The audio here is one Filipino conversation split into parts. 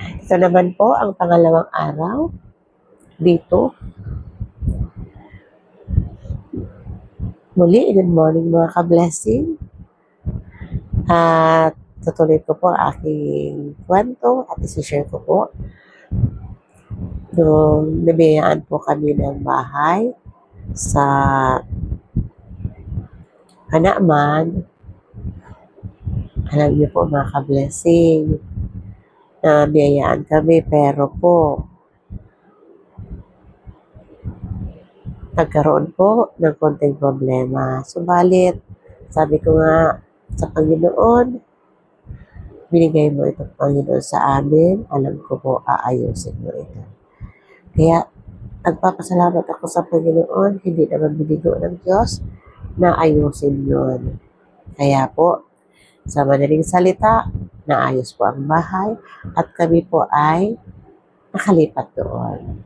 Ito naman po ang pangalawang araw dito. Muli, good morning mga ka-blessing. At tutuloy ko po ang aking kwento at isi-share ko po. Nung nabiyaan po kami ng bahay sa Hanaman, alam niyo po mga ka-blessing, nabiyayaan kami pero po nagkaroon po ng konting problema. Subalit, sabi ko nga sa Panginoon, binigay mo ito Panginoon sa amin, alam ko po aayusin mo ito. Kaya nagpapasalamat ako sa Panginoon, hindi naman binigo ng Diyos na ayusin yun. Kaya po, sa madaling salita, naayos po ang bahay at kami po ay nakalipat doon.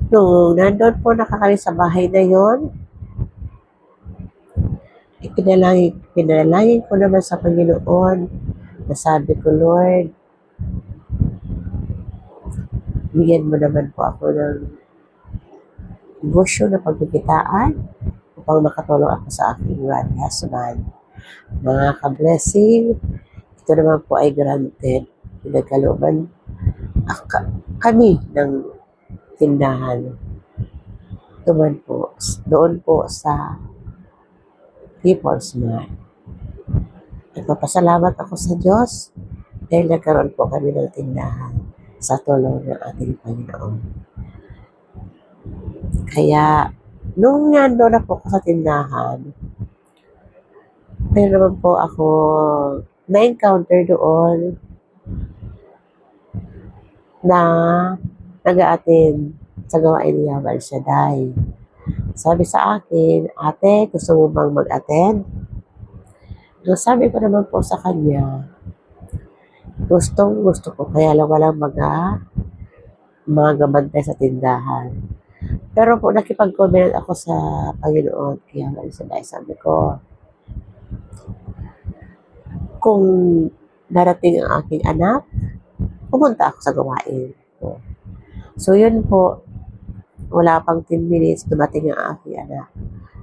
Nung nandun po na kami sa bahay na yon, pinalangin ko naman sa Panginoon na sabi ko, Lord, bigyan mo naman po ako ng negosyo na pagkikitaan upang makatulong ako sa aking husband. Mga ka-blessing, ito naman po ay granted. Pinagkalooban kami ng tindahan. Doon po sa People's Mart. Nagpapasalamat ako sa Diyos dahil nagkaroon po kami ng tindahan sa tulong ng ating Panginoon. Kaya, nung nandun na po ako sa tindahan, meron naman po ako na-encounter doon na nag-a-attend sa gawain ni Yahweh El Shaddai. Sabi sa akin, ate, gusto mo bang mag-attend? Sabi ko naman po sa kanya, gusto ko, kaya lang walang mga gabantay sa tindahan. Pero po, nakipag-comment ako sa Panginoon, kaya Yahweh El Shaddai, sabi ko, kung darating ang aking anak, pumunta ako sa gawain ko. So, yun po, wala pang 10 minutes, dumating ang aking anak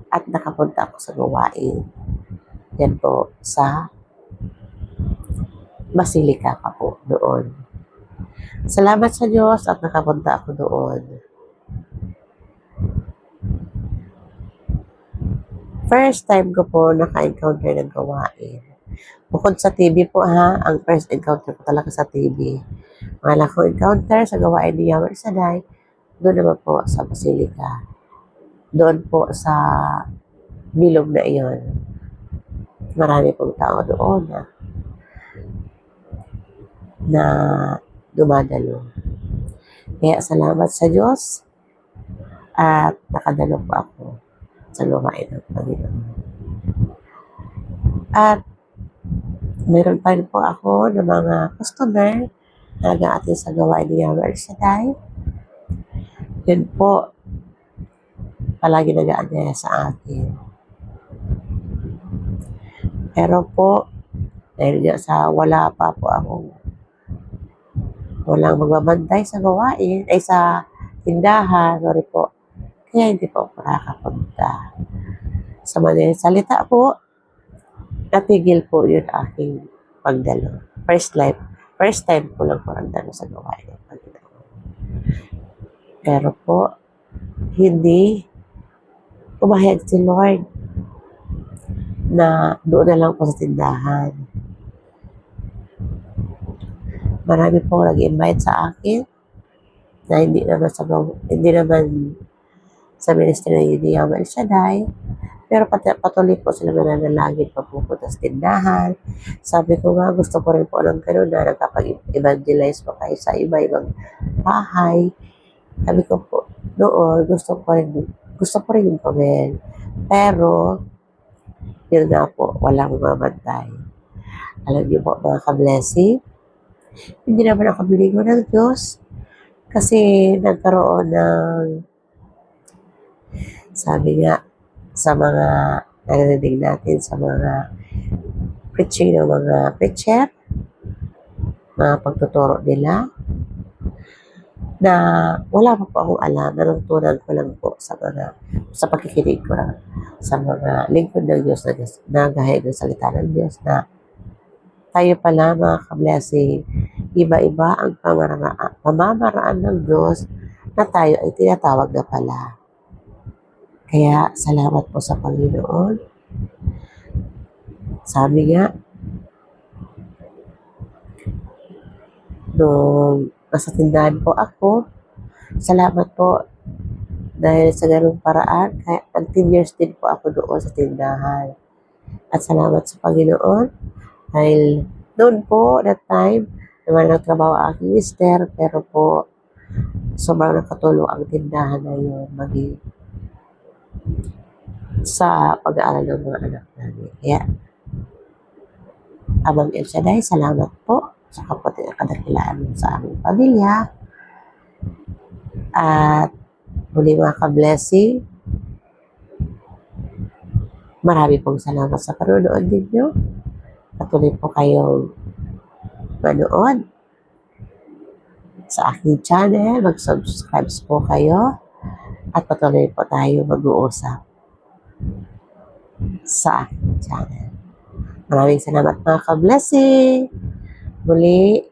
at nakapunta ako sa gawain. Yan po, sa Basilica pa po doon. Salamat sa Diyos at nakapunta ako doon. First time ko po naka-encounter ng gawain. Bukod sa TV po ha, ang first encounter ko talaga sa TV. Wala ko encounter sa gawain ni Yahweh El Shaddai, doon naman po sa Basilica. Doon po sa bilog na iyon. Marami pong tao doon na dumadalo. Kaya salamat sa Diyos at nakadalo po ako sa gawain ng Panginoon. At mayroon pa rin po ako ng mga customer na nag-aatin sa gawain ni Yahweh El Shaddai. Yun po, palagi nag-aanyaya sa akin. Pero po, dahil nga sa walang magbabantay sa gawain, ay sa tindahan, sorry po, kaya hindi po ako nakakapunta. Sa madaling salita po, natigil po yun aking pagdalo. First time ko lang po nagdalo sa gawain ng Panginoon. Pero po, hindi pumahayag si Lord na doon na lang po sa tindahan. Marami po nag-invite sa akin na hindi naman sa ministry ni Yahweh El Shaddai, pero patuloy po sila nananalangin papupunta sa tindahan. Sabi ko nga, gusto ko rin po ng gano'n na nagkapag-evangelize po kayo sa iba-ibang bahay. Sabi ko po, noon, gusto ko rin yung gawin. Pero, yun nga po, walang mamantay. Alam niyo po, mga ka-blessing, hindi naman ako binigo ng Diyos kasi nagkaroon ng, sabi nga, sa mga narinig natin, sa mga preaching ng mga preacher, mga pagtuturo nila na wala pa po akong alam, natutunan ko lang po sa pakikinig ko sa mga lingkod ng Diyos na gahayag ng salita ng Diyos na tayo pala mga ka-blessing, iba-iba ang pamamaraan ng Diyos na tayo ay tinatawag na pala. Kaya salamat po sa Panginoon. Sabi nga, nung nasa tindahan po ako, salamat po dahil sa ganung paraan, kaya 10 years din po ako doon sa tindahan. At salamat sa Panginoon dahil noon po, that time, naman nagtrabaho ang aking mister, pero po, sobrang nakatulong ang tindahan na yun, maging sa pag-aaral ng mga anak namin. Kaya, Amang El Shaddai, salamat po sa kapatid at kadakilaan sa aming pamilya. At muli mga ka-blessing, marami pong salamat sa panonood ninyo. Patuloy po kayong manood sa aking channel. Mag-subscribe po kayo at patuloy po tayo mag-uusap sa aking channel. Maraming salamat mga ka-blessing. Muli,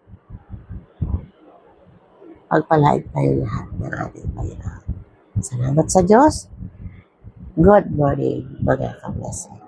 pagpalain tayo lahat ng ating Panginoon. Salamat sa Diyos. Good morning mga ka-blessing.